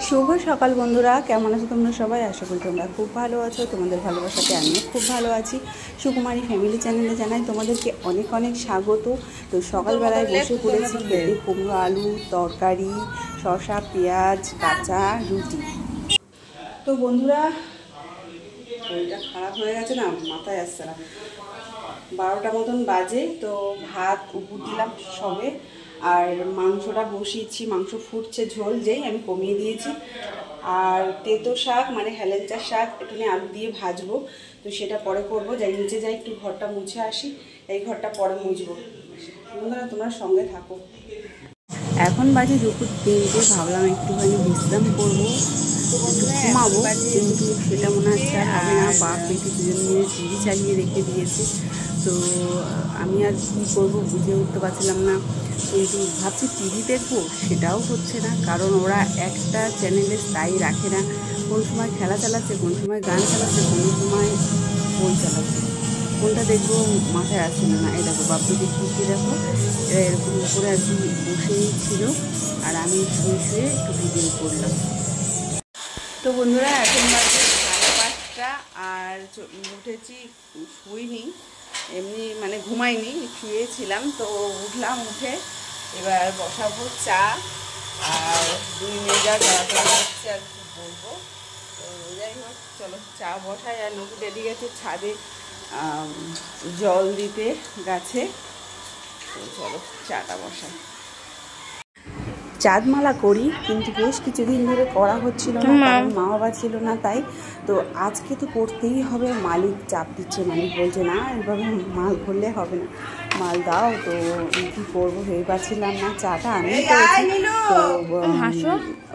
শুভ সকাল বন্ধুরা, কেমন আছো তোমরা সবাই? আশা করি তোমরা খুব ভালো আছো। তোমাদের ভালোবাসাতে আমিও খুব ভালো আছি। সুকুমারী ফ্যামিলি চ্যানেলে জানাই তোমাদেরকে অনেক অনেক স্বাগত। তো সকালবেলায় বসে পড়েছি খেতে কুমড়ো আলু তরকারি, শসা পেঁয়াজ কাঁচা রুটি। তো বন্ধুরা, শরীরটা খারাপ হয়ে গেছে না, মাথায় আসছে না। 12টা মতন বাজে, তো ভাত উপর দিলাম সবে, আর মাংসটা বসিয়েছি, মাংস ফুটছে, ঝোল যেই আমি কমিয়ে দিয়েছি। আর তেতো শাক মানে হেলেঞ্চা শাক একটুখানি আলু দিয়ে ভাজবো, তো সেটা পরে করবো। যাই নিচে যাই, একটু ঘরটা মুছে আসি, এই ঘরটা পরে মুছবো। বন্ধুরা তোমরা সঙ্গে থাকো। এখন বাজে দুপুর 3টে, ভাবলাম একটুখানি বিশ্রাম করবো, ঘুমাবো, কিন্তু সেটা মনে হচ্ছে আর হবে না। বাপ বেটি দুজন মিলে টিভি চালিয়ে রেখে দিয়েছে, তো আমি আর কী করবো বুঝে উঠতে পারছিলাম না। কিন্তু ভাবছি টিভি দেখবো, সেটাও হচ্ছে না, কারণ ওরা একটা চ্যানেলে স্থায়ী রাখে না। কোন সময় খেলা চালাচ্ছে, কোন সময় গান চালাচ্ছে, কোন সময় বই চালাচ্ছে, কোনটা দেখবো মাথায় আসছিল না। এই দেখো বাপ বেটি কী দেখো, এরা এরকম করে আর কি বসেই ছিল, আর আমি শুয়ে শুয়ে একটু ভিডিও করলাম। তো বন্ধুরা এখন বাজে 5:30, আর উঠেছি, শুইনি, এমনি মানে ঘুমাইনি, শুয়েছিলাম। তো উঠলাম, উঠে এবার বসাবো চা, আর 2 মেজা ধরাধরা হচ্ছে, আর কি বলবো। তো যাই হোক, চলো চা বসাই। আর নকু ডেডি গেছে ছাদে জল দিতে গাছে, তো চলো চাটা বসাই। চাঁদমালা করি, কিন্তু বেশ কিছুদিন ধরে করা হচ্ছিল না, কারণ মা বাবা ছিল না, তাই। তো আজকে তো করতেই হবে, মালিক চাপ দিচ্ছে। মালিক বলছে না এভাবে মাল ভরলে হবে না, মাল দাও। তো কী করবো ভেবে পাচ্ছিলাম না। চাটা আমি করেছি, তো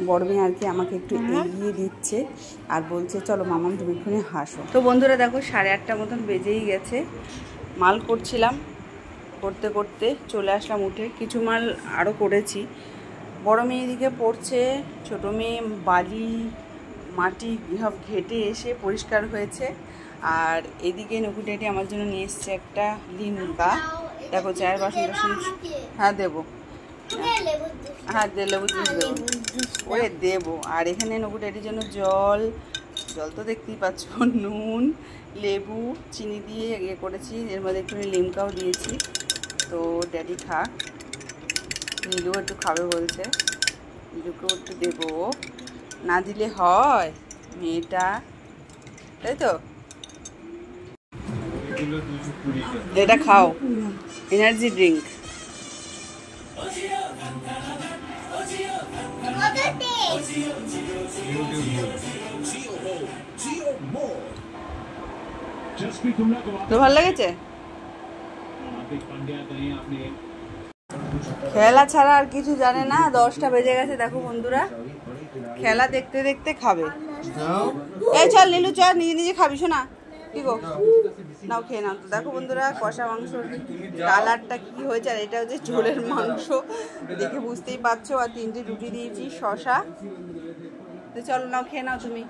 বড় মেয়ে আর কি আমাকে একটু এগিয়ে দিচ্ছে, আর বলছে চলো মামাম তুমি এক্ষুনি হাসো। তো বন্ধুরা দেখো 8:30 মতন বেজেই গেছে। মাল করছিলাম, করতে করতে চলে আসলাম উঠে। কিছু মাল আরও করেছি। বড় মেয়ে এদিকে পড়ছে, ছোটো মেয়ে বালি মাটি সব ঘেটে এসে পরিষ্কার হয়েছে। আর এদিকে নকু ডেডি আমার জন্য নিয়ে এসছে একটা লিমকা। দেখো চায়ের বাসন টাসন, হ্যাঁ দেবো, হ্যাঁ লেবু জুস দেবো, ওরে দেবো। আর এখানে নকু ডেডির জন্য জল তো দেখতেই পাচ্ছ, নুন লেবু চিনি দিয়ে ইয়ে করেছি, এর মধ্যে একটুখানি লিমকাও দিয়েছি। তো ড্যাডি খা, নীলু একটু খাবে বলছে, নীলুকেও একটু দেবো, না দিলে হয় মেয়েটা, তাই তো। এটা খাও, এনার্জি ড্রিঙ্ক। তো ভালো লেগেছে? খেলা ছাড়া আর কিছু জানে না। 10টা বেজে গেছে, দেখো বন্ধুরা, খেলা দেখতে দেখতে খাবে। এই চল নীলু, চল নিজে নিজে খাবি, শোনা কি গো, নাও খেয়ে নাও। তো দেখো বন্ধুরা, কষা মাংসর কালারটা কি হয়েছে, আর এটা হচ্ছে ঝোলের মাংস, দেখে বুঝতেই পারছো। আর 3টে রুটি দিয়েছি, শসা। তো চলো নাও খেয়ে নাও তুমি।